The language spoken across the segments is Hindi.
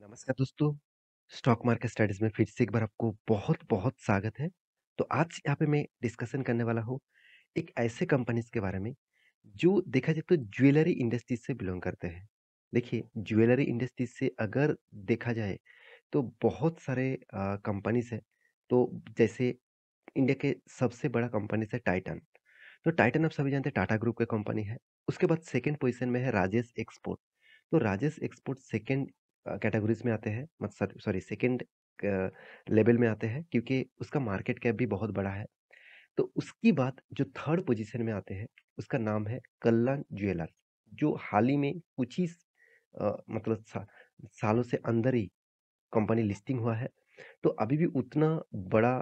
नमस्कार दोस्तों, स्टॉक मार्केट स्टडीज़ में फिर से एक बार आपको बहुत-बहुत स्वागत है। तो आज यहाँ पे मैं डिस्कशन करने वाला हूँ, एक ऐसे कंपनीज़ के बारे में, जो देखा जाए तो ज्वेलरी इंडस्ट्रीज़ से बिलॉन्ग करते हैं। देखिए, ज्वेलरी इंडस्ट्रीज़ से अगर देखा जाए, तो बहुत सारे कंपनीज़ हैं। तो जैसे इंडिया के सबसे बड़ा कंपनीज़ है टाइटन। तो टाइटन आप सभी जानते हैं टाटा ग्रुप की कंपनी है। उसके बाद सेकंड पोज़ीशन में है राजेश एक्सपोर्ट। तो राजेश एक्सपोर्ट सेकंड कैटेगरीज़ में आते हैं मत सर सॉरी सेकंड लेवल में आते हैं क्योंकि उसका मार्केट कैप भी बहुत बड़ा है। तो उसकी बाद जो थर्ड पोज़ीशन में आते हैं, उसका नाम है कल्याण ज्वेलर्स, जो हाल ही में कुछ ही मतलब सालों से अंदर ही कंपनी लिस्टिंग हुआ है। तो अभी भी उतना बड़ा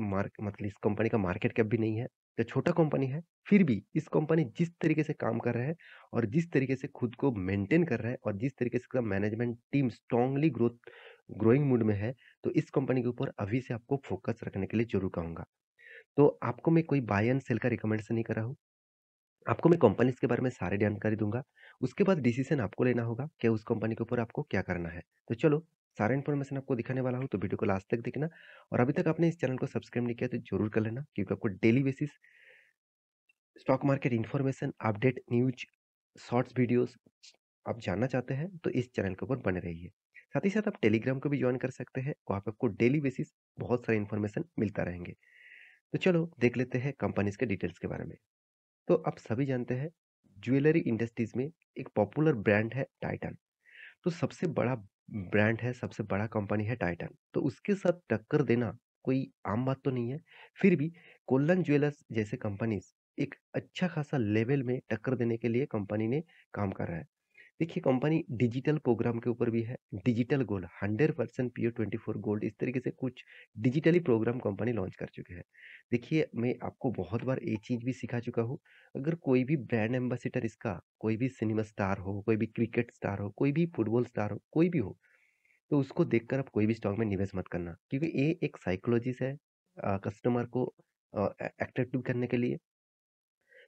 मार्क मतलब इस कंपनी का मार्केट कैप भी नहीं है, तो छोटा कंपनी है, फिर भी इस कंपनी जिस तरीके से काम कर रहा है और जिस तरीके से खुद को मेंटेन कर रहा है और जिस तरीके से इसका management team strongly growing mood में है, तो इस कंपनी के ऊपर अभी से आपको फोकस रखने के लिए ज़रूर कहूँगा। तो आपको मैं कोई बाय एंड सेल का रिकमेंडेशन नहीं कर रहा हूँ। आपको मैं कंपनीज़ के बारे में सारी जानकारी दूँगा। उसके बाद डिसीज़न आपको लेना होगा कि उस कंपनी के ऊपर आपको क्या करना है। तो चलो, सारा इन्फॉर्मेशन आपको दिखाने वाला हूँ, तो वीडियो को लास्ट तक देखना और अभी तक आपने इस चैनल को सब्सक्राइब नहीं किया तो ज़रूर कर लेना क्योंकि आपको daily basis stock market information, update, news, shorts videos आप जानना चाहते हैं, तो इस चैनल के ऊपर बने रहिए। साथ ही साथ आप टेलीग्राम को भी जॉइन कर सकते हैं, वहाँ पे आपको डेली बेसिस बहुत सारे इन्फॉर्मेशन मिलता रहेंगे। तो चलो, देख लेते हैं कंपनीज़ के डिटेल्स के बारे में। तो आप सभी जानते हैं ज्वेलरी इंडस्ट्रीज में एक पॉपुलर ब्रांड है टाइटन। तो सबसे बड़ा ब्रांड है, सबसे बड़ा कंपनी है टाइटन। तो उसके साथ टक्कर देना कोई आम बात तो नहीं है। फिर भी कोल्लन ज्वेलर्स जैसे कंपनीज एक अच्छा खासा लेवल में टक्कर देने के लिए कंपनी ने काम कर रहा है। देखिए कंपनी डिजिटल प्रोग्राम के ऊपर भी है। डिजिटल गोल्ड 100% प्योर 24 गोल्ड इस तरीके से कुछ डिजिटली प्रोग्राम कंपनी लॉन्च कर चुके हैं। देखिए मैं आपको बहुत बार ये चीज़ भी सिखा चुका हूँ, अगर कोई भी ब्रांड एम्बेसडर इसका कोई भी सिनेमा स्टार हो, कोई भी क्रिकेट स्टार हो, कोई भी फुटबॉल स्टार हो, कोई भी हो, तो उसको देखकर आप कोई भी स्टॉक में निवेश मत करना क्योंकि ये एक साइकोलॉजिस्ट है कस्टमर को अट्रैक्टिव करने के लिए।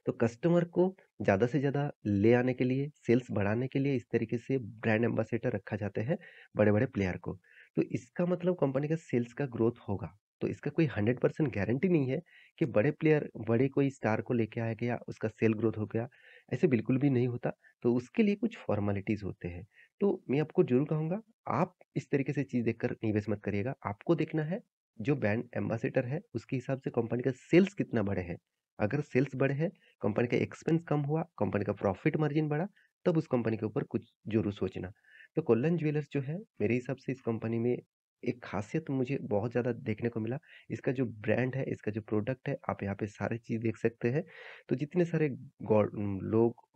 तो कस्टमर को ज़्यादा से ज़्यादा ले आने के लिए, सेल्स बढ़ाने के लिए इस तरीके से ब्रांड एम्बेसडर रखा जाते हैं बड़े-बड़े प्लेयर को। तो इसका मतलब कंपनी का सेल्स का ग्रोथ होगा। तो इसका कोई 100% गारंटी नहीं है कि बड़े प्लेयर, बड़े कोई स्टार को लेके आ गया, उसका सेल ग्रोथ हो गया, ऐसे बिल्कुल भी नहीं होता। तो उसके लिए कुछ फॉर्मेलिटीज़ होते हैं। तो मैं आपको ज़रूर कहूँगा, आप इस तरीके से चीज़ देखकर निवेश मत करिएगा। आपको देखना है, जो ब्रांड एम्बेसडर है, उसके हिसाब से कंपनी का सेल्स कितना बड़े हैं। अगर सेल्स बड़े हैं, कंपनी का एक्सपेंस कम हुआ, कंपनी का प्रॉफिट मार्जिन बढ़ा, तब उस कंपनी के ऊपर कुछ ज़रूर सोचना। तो कोल्लन ज्वेलर्स जो है, मेरे हिसाब से इस कंपनी में एक ख़ासियत मुझे बहुत ज़्यादा देखने को मिला। इसका जो ब्रांड है, इसका जो प्रोडक्ट है, आप यहाँ पे सारी चीज़ देख सकते हैं। तो जितने सारे लोग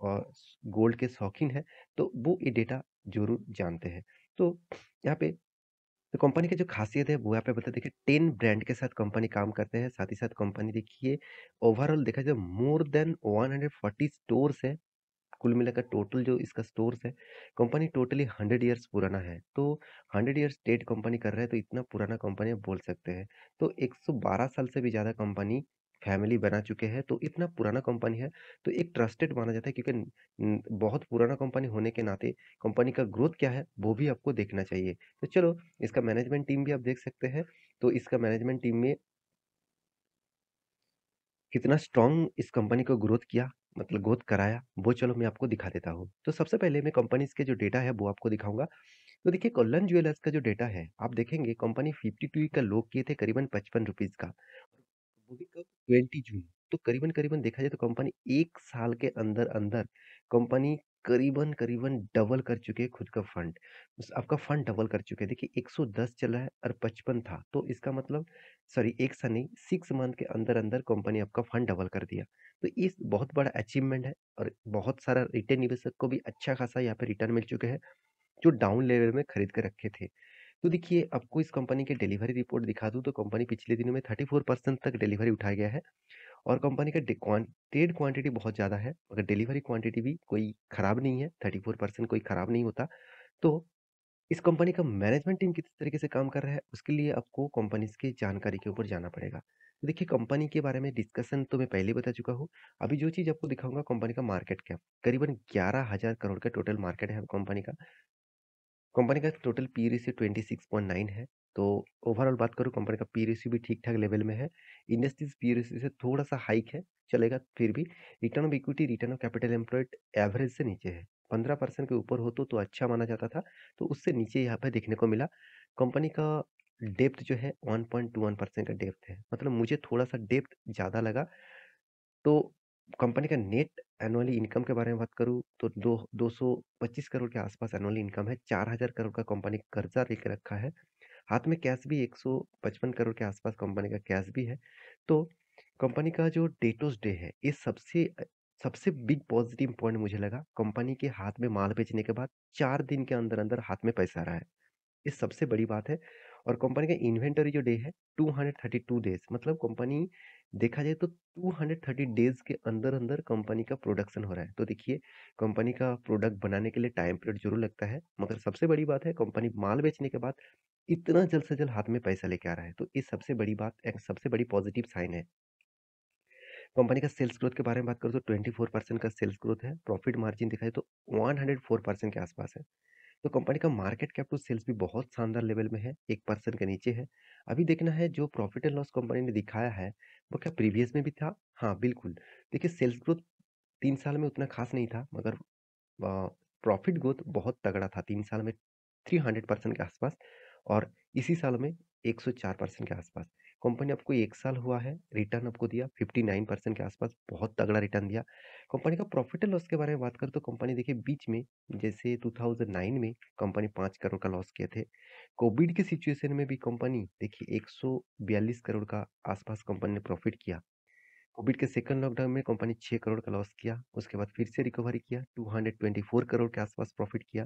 गोल्ड के शौकीन हैं, तो वो ये डेटा ज़रूर जानते हैं। तो यहाँ पे तो कंपनी की जो ख़ासियत है वो यहाँ पे बता देखिए 10 ब्रांड के साथ कंपनी काम करते हैं। साथ ही साथ कंपनी देखिए ओवरऑल देखा जाए मोर देन 140 स्टोर्स है। कुल मिलाकर टोटल जो इसका स्टोर्स है, कंपनी टोटली 100 इयर्स पुराना है। तो 100 इयर्स स्टेट कंपनी कर रहा है तो इतना पुराना कंपनी आप बोल सकते हैं। तो 112 साल से भी ज़्यादा कंपनी फैमिली बना चुके हैं, तो इतना पुराना कंपनी है, तो एक ट्रस्टेड माना जाता है क्योंकि बहुत पुराना कंपनी होने के नाते कंपनी का ग्रोथ क्या है, वो भी आपको देखना चाहिए। तो चलो, इसका मैनेजमेंट टीम भी आप देख सकते हैं। तो इसका मैनेजमेंट टीम में कितना स्ट्रॉन्ग इस कंपनी को ग्रोथ किया मतलब ग्रोथ कराया, वो चलो मैं आपको दिखा देता हूँ। तो सबसे पहले मैं कंपनीज़ के जो डेटा है वो आपको दिखाऊँगा। तो देखिए कल्याण ज्वेलर्स का जो डेटा है, आप देखेंगे कंपनी 52 का लो किए थे करीबन ₹55 का। वो भी कब? 20 जून। तो करीबन-करीबन देखा जाए तो कंपनी 1 साल के अंदर-अंदर कंपनी करीबन-करीबन डबल कर चुकी है खुद का फंड। उस आपका फंड डबल कर चुके हैं। देखिए 110 चला है और 55 था। तो इसका मतलब सॉरी 1 साल नहीं 6 मंथ के अंदर-अंदर कंपनी आपका फंड डबल कर दिया। तो इस बहुत बड़ा अचीवमेंट है और बहुत सारा रिटेल निवेशक को भी अच्छा खासा यहाँ पे रिटर्न मिल चुके हैं, जो डाउन लेवल में खरीद के रखे थे। तो देखिए आपको इस कंपनी की डिलीवरी रिपोर्ट दिखा दूँ तो कंपनी पिछले दिनों में 34% तक डिलीवरी उठाया गया है और कंपनी का ट्रेड क्वांटिटी बहुत ज़्यादा है, मगर डिलीवरी क्वांटिटी भी कोई खराब नहीं है, 34% कोई खराब नहीं होता। तो इस कंपनी का मैनेजमेंट टीम किस तरीके से काम कर रहा है, उसके लिए आपको कंपनीज़ की जानकारी के ऊपर जाना पड़ेगा। तो देखिए कंपनी के बारे में डिस्कशन तो मैं पहले ही बता चुका हूँ। अभी जो चीज़ आपको दिखाऊँगा कंपनी का मार्केट कैप, करीबन 11,000 करोड़ का टोटल मार्केट है कंपनी का। कंपनी का टोटल पी रेशियो 26.9 है। तो ओवरऑल बात करूँ कंपनी का पी रेशियो भी ठीक-ठाक लेवल में है। इंडस्ट्रीज़ पी रेशियो से थोड़ा-सा हाइक है, चलेगा फिर भी। Return of equity, return of capital employed average से नीचे है। 15% के ऊपर हो तो अच्छा माना जाता था, तो उससे नीचे यहाँ पे देखने को मिला। कंपनी का डेप्थ जो है 1.21% का डेप्थ है, मतलब मुझे थोड़ा-सा डेप्थ ज़्यादा लगा। तो कंपनी का नेट एनुअली इनकम के बारे में बात करूँ तो दो 225 करोड़ के आसपास एनुअली इनकम है। 4000 करोड़ का कंपनी कर्जा लेके रखा है। हाथ में कैश भी 155 करोड़ के आसपास कंपनी का कैश भी है। तो कंपनी का जो डेटोस डे है, ये सबसे बिग पॉजिटिव पॉइंट मुझे लगा। कंपनी के हाथ में माल बेचने के बाद 4 दिन के अंदर-अंदर हाथ में पैसा आ रहा है। ये सबसे बड़ी बात है। और कंपनी का इन्वेंटरी जो डे है 232 डेज, मतलब कंपनी देखा जाए तो 230 डेज के अंदर अंदर कंपनी का प्रोडक्शन हो रहा है। तो देखिए, कंपनी का प्रोडक्ट बनाने के लिए टाइम पीरियड जरूर लगता है, मगर सबसे बड़ी बात है कंपनी माल बेचने के बाद इतना जल्द से जल्द हाथ में पैसा लेके आ रहा है। तो ये सबसे बड़ी बात, एक सबसे बड़ी पॉजिटिव साइन है। कंपनी का सेल्स ग्रोथ के बारे में बात करूँ तो 24% का सेल्स ग्रोथ है। प्रॉफिट मार्जिन दिखाए तो 104% के आसपास है। तो कंपनी का मार्केट कैप टू सेल्स भी बहुत शानदार लेवल में है, 1% के नीचे है। अभी देखना है जो प्रॉफिट एंड लॉस कंपनी ने दिखाया है, वो क्या प्रीवियस में भी था? हाँ, बिल्कुल। देखिए, सेल्स ग्रोथ 3 साल में उतना खास नहीं था, मगर प्रॉफिट ग्रोथ बहुत तगड़ा था 3 साल में, 300% के आसपास। और इसी साल में 104% के आसपास। कंपनी आपको 1 साल हुआ है, रिटर्न आपको दिया 59% के आसपास, बहुत तगड़ा रिटर्न दिया। कंपनी का प्रॉफिट एंड लॉस के बारे में बात करें तो कंपनी देखिए बीच में, जैसे 2009 में कंपनी 5 करोड़ का लॉस किए थे। कोविड की सिचुएशन में भी कंपनी देखिए 142 करोड़ का आसपास कंपनी ने प्रॉफिट किया। कोविड के सेकंड लॉकडाउन में कंपनी 6 करोड़ का लॉस किया, उसके बाद फिर से रिकवरी किया, 224 करोड़ के आसपास प्रॉफिट किया।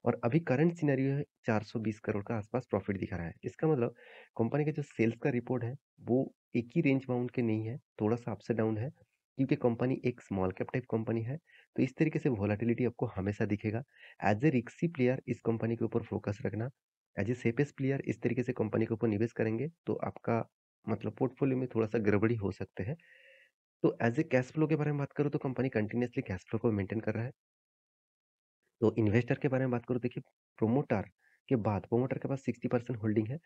और अभी करंट सिनेरियो है 420 करोड़ का आसपास प्रॉफिट दिखा रहा है। इसका मतलब कंपनी का जो सेल्स का रिपोर्ट है, वो एक ही रेंज बाउंड के नहीं है, थोड़ा-सा अप्स एंड डाउन है, क्योंकि कंपनी एक स्मॉल कैप टाइप कंपनी है। तो इस तरीके से वोलेटिलिटी आपको हमेशा दिखेगा। एज़ ए रिस्की प्लेयर इस कंपनी के ऊपर फोकस रखना, एज़ ए सेफेस्ट प्लेयर इस तरीके से कंपनी के ऊपर निवेश करेंगे, तो आपका मतलब पोर्टफोलियो में थोड़ा-सा गड़बड़ी हो सकते हैं। तो एज़ ए कैश फ्लो के बारे में बात करूँ तो कंपनी कंटीन्यूअसली कैश फ्लो को मेंटेन कर रहा है। तो इन्वेस्टर के बारे में बात करूँ, देखिए, प्रोमोटर प्रोमोटर के पास 60% होल्डिंग है।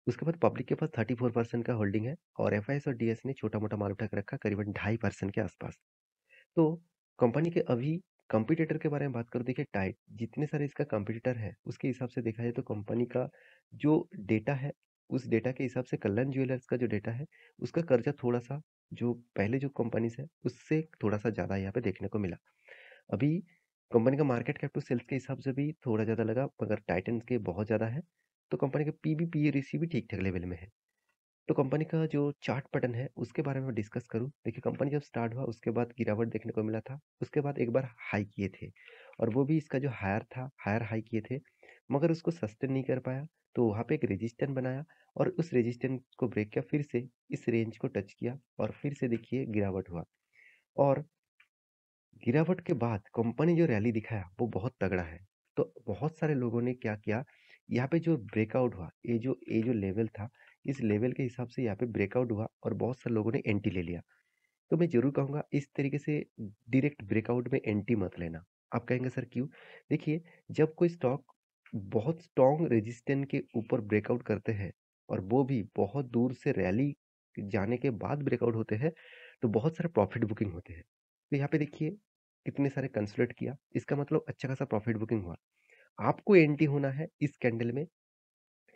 उसके बाद पब्लिक के पास 34% का होल्डिंग है। और एफआईएस और डीएस ने छोटा-मोटा माल उठा के रखा करीबन 2.5% के आसपास। तो कंपनी के अभी कंपटीटर के बारे में बात करूँ, देखिए, टाइट जितने सारे इसका कंपटीटर है उसके हिसाब से देखा जाए तो कंपनी का जो डेटा है, उस डेटा के हिसाब से कल्याण ज्वेलर्स का जो डेटा है, उसका कर्जा थोड़ा-सा जो पहले जो कंपनीज़ है उससे थोड़ा-सा ज़्यादा यहाँ पे देखने को मिला। अभी कंपनी का मार्केट कैप टू सेल्स के हिसाब से भी थोड़ा ज़्यादा लगा, मगर टाइटन के बहुत ज़्यादा है। तो कंपनी का पीबी पीए रेशियो भी ठीक-ठाक लेवल में है। तो कंपनी का जो चार्ट पैटर्न है उसके बारे में डिस्कस करूँ, देखिए, कंपनी जब स्टार्ट हुआ उसके बाद गिरावट देखने को मिला था। उसके बाद एक बार हाई किए थे, और वो भी इसका जो हायर था, हायर हाई किए थे, मगर उसको सस्टेन नहीं कर पाया। तो वहाँ पे एक रेजिस्टेंस बनाया, और उस रेजिस्टेंस को ब्रेक किया, फिर से इस रेंज को टच किया, और फिर से देखिए गिरावट हुआ। और गिरावट के बाद कंपनी जो रैली दिखाया वो बहुत तगड़ा है। तो बहुत सारे लोगों ने क्या किया, यहाँ पे जो ब्रेकआउट हुआ, ये जो लेवल था, इस लेवल के हिसाब से यहाँ पे ब्रेकआउट हुआ, और बहुत सारे लोगों ने एंटी ले लिया। तो मैं ज़रूर कहूँगा इस तरीके से डायरेक्ट ब्रेकआउट में एंटी मत लेना। आप कहेंगे सर क्यों? देखिए, जब कोई स्टॉक बहुत स्ट्रॉन्ग रेजिस्टेंस के ऊपर ब्रेकआउट करते हैं, और वो भी बहुत दूर से रैली जाने के बाद ब्रेकआउट होते हैं, तो बहुत सारे प्रॉफिट बुकिंग होते हैं। तो यहाँ पे देखिए कितने सारे कंसोलिडेट किया, इसका मतलब अच्छा खासा प्रॉफिट बुकिंग हुआ। आपको एंटी होना है इस कैंडल में,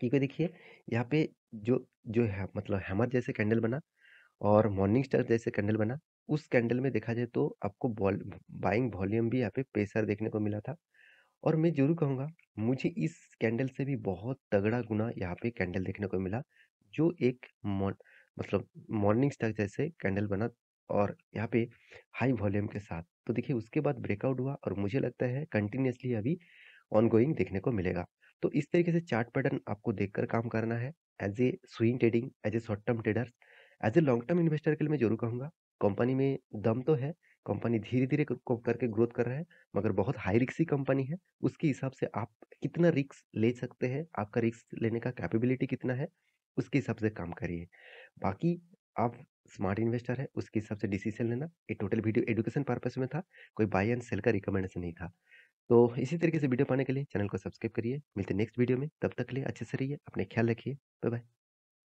क्योंकि देखिए यहाँ पे जो जो है मतलब हैमर जैसे कैंडल बना, और मॉर्निंग स्टार जैसे कैंडल बना, उस कैंडल में देखा जाए तो आपको बाइंग वॉल्यूम भी यहाँ पे प्रेशर देखने को मिला था। और मैं ज़रूर कहूँगा, मुझे इस कैंडल से भी बहुत तगड़ा गुना यहाँ पे कैंडल देखने को मिला, जो एक मतलब मॉर्निंग स्टार जैसे कैंडल बना, और यहाँ पे हाई वॉल्यूम के साथ। तो देखिए उसके बाद ब्रेकआउट हुआ, और मुझे लगता है कंटिन्यूअसली अभी ऑनगोइंग देखने को मिलेगा। तो इस तरीके से चार्ट पैटर्न आपको देखकर काम करना है, as a swing trading, as a short term trader. As a long term investor के लिए मैं जरूर कहूँगा, कंपनी में दम तो है, कंपनी धीरे धीरे करके ग्रोथ कर रहा है, मगर बहुत हाई रिस्की कंपनी है। उसके हिसाब से आप कितना रिस्क ले सकते हैं, आपका रिस्क लेने का कैपेबिलिटी कितना है, उसके हिसाब से काम करिए। बाकी आप स्मार्ट इन्वेस्टर है, उसके हिसाब से डिसीजन लेना। ये टोटल वीडियो एजुकेशन पर्पस में था, कोई बाय एंड सेल का रिकमेंडेशन नहीं था। तो इसी तरीके से वीडियो पाने के लिए चैनल को सब्सक्राइब करिए। मिलते हैं नेक्स्ट वीडियो में, तब तक के लिए अच्छे से रहिए, अपने ख्याल रखिए। Bye bye.